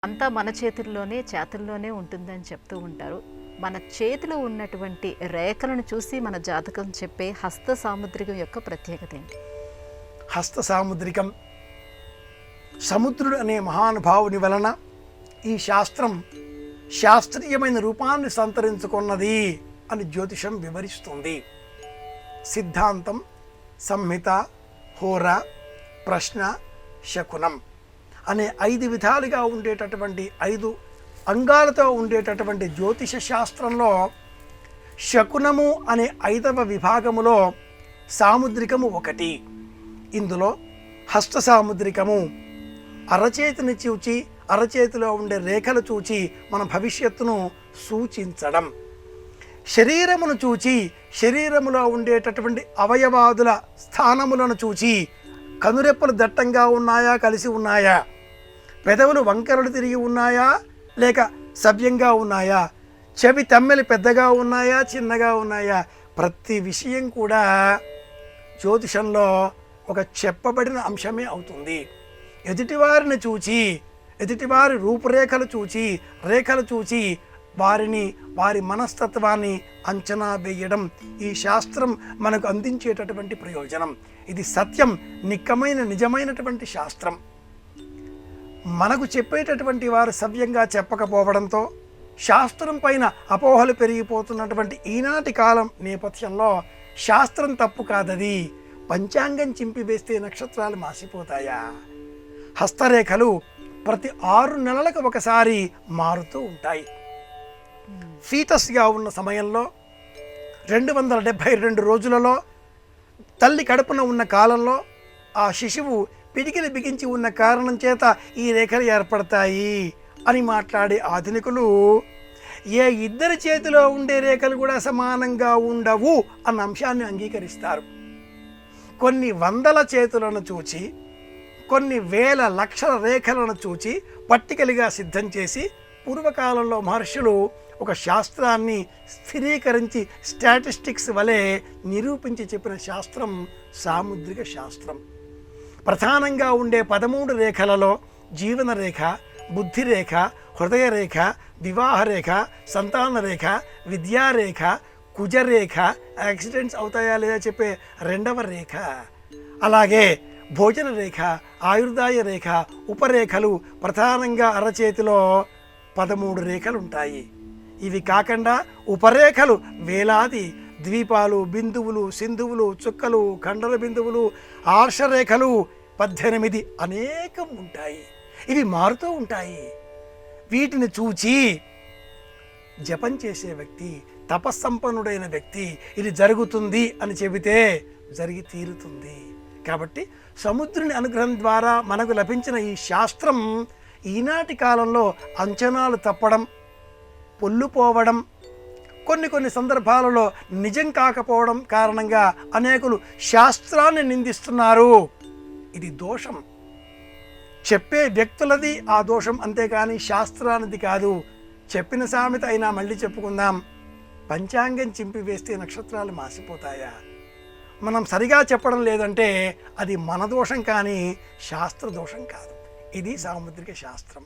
అంతా మన చేతుల్లోనే చేతుల్లోనే ఉంటుందని చెప్తూ ఉంటారు. మన చేతిలో ఉన్నటువంటి రేఖలను చూసి మన జాతకం చెప్పే హస్త సాముద్రికం యొక్క ప్రత్యేకత ఏంటి? హస్త సాముద్రికం సముద్రుడు అనే మహానుభావుని వలన ఈ శాస్త్రం శాస్త్రీయమైన రూపాన్ని సంతరించుకున్నది అని జ్యోతిషం వివరిస్తుంది. సిద్ధాంతం, సంహిత, హోర, ప్రశ్న, శకునం అనే 5 విధాలుగా ఉండేటటువంటి 5 అంగాలతో ఉండేటటువంటి జ్యోతిష శాస్త్రంలో శకునము అనే 5వ విభాగములో సాముద్రికము ఒకటి. ఇందులో హస్త సాముద్రికము అరచేతిని చూచి అరచేతిలో ఉండే రేఖలు చూచి మన భవిష్యత్తును సూచించడం, శరీరమును చూచి శరీరములో ఉండేటటువంటి అవయవాదుల స్థానములను చూచి కనురెప్పలు దట్టంగా ఉన్నాయా, కలిసి ఉన్నాయా, పెదవులు వంకరలు తిరిగి ఉన్నాయా లేక సవ్యంగా ఉన్నాయా, చెవి తమ్మెలు పెద్దగా ఉన్నాయా చిన్నగా ఉన్నాయా, ప్రతి విషయం కూడా జ్యోతిషంలో ఒక చెప్పబడిన అంశమే అవుతుంది. ఎదుటివారిని చూచి ఎదుటివారి రూపురేఖలు చూచి రేఖలు చూచి వారి మనస్తత్వాన్ని అంచనా వేయడం ఈ శాస్త్రం మనకు అందించేటటువంటి ప్రయోజనం. ఇది సత్యం, నిక్కమైన నిజమైనటువంటి శాస్త్రం. మనకు చెప్పేటటువంటి వారు సవ్యంగా చెప్పకపోవడంతో శాస్త్రం పైన అపోహలు పెరిగిపోతున్నటువంటి ఈనాటి కాలం నేపథ్యంలో శాస్త్రం తప్పు కాదది. పంచాంగం చింపివేస్తే నక్షత్రాలు మాసిపోతాయా? హస్తరేఖలు ప్రతి 6 నెలలకు ఒకసారి మారుతూ ఉంటాయి. ఫీటస్గా ఉన్న సమయంలో 272 రోజులలో తల్లి కడుపున ఉన్న కాలంలో ఆ శిశువు పిడికిలి బిగించి ఉన్న కారణం చేత ఈ రేఖలు ఏర్పడతాయి అని మాట్లాడే ఆధునికులు ఏ ఇద్దరి చేతిలో ఉండే రేఖలు కూడా సమానంగా ఉండవు అన్న అంశాన్ని అంగీకరిస్తారు. కొన్ని వందల చేతులను చూచి కొన్ని వేల లక్షల రేఖలను చూచి పట్టికలుగా సిద్ధం చేసి పూర్వకాలంలో మహర్షులు ఒక శాస్త్రాన్ని స్థిరీకరించి స్టాటిస్టిక్స్ వలె నిరూపించి చెప్పిన శాస్త్రం సాముద్రిక శాస్త్రం. ప్రధానంగా ఉండే 13 రేఖలలో జీవన రేఖ, బుద్ధి రేఖ, హృదయ రేఖ, వివాహ రేఖ, సంతాన రేఖ, విద్యారేఖ, కుజరేఖ, యాక్సిడెంట్స్ అవుతాయా లేదా చెప్పే 2వ రేఖ, అలాగే భోజన రేఖ, ఆయుర్దాయ రేఖ, ఉపరేఖలు ప్రధానంగా అరచేతిలో 13 రేఖలు ఉంటాయి. ఇవి కాకుండా ఉపరేఖలు వేలాది, ద్వీపాలు, బిందువులు, సింధువులు, చుక్కలు, ఖండల బిందువులు, ఆర్షరేఖలు 18 అనేకం ఉంటాయి. ఇవి మారుతూ ఉంటాయి. వీటిని చూచి జపం చేసే వ్యక్తి, తపస్సంపన్నుడైన వ్యక్తి ఇది జరుగుతుంది అని చెబితే జరిగి తీరుతుంది. కాబట్టి సముద్రుని అనుగ్రహం ద్వారా మనకు లభించిన ఈ శాస్త్రం ఈనాటి కాలంలో అంచనాలు తప్పడం, పొల్లుపోవడం, కొన్ని సందర్భాలలో నిజం కాకపోవడం కారణంగా అనేకులు శాస్త్రాన్ని నిందిస్తున్నారు. ఇది దోషం. చెప్పే వ్యక్తులది ఆ దోషం, అంతేకాని శాస్త్రానిది కాదు. చెప్పిన సామెత అయినా మళ్ళీ చెప్పుకుందాం. పంచాంగం చింపివేస్తే నక్షత్రాలు మాసిపోతాయా? మనం సరిగా చెప్పడం లేదంటే అది మన దోషం కానీ శాస్త్ర దోషం కాదు. ఇది సాముద్రిక శాస్త్రం.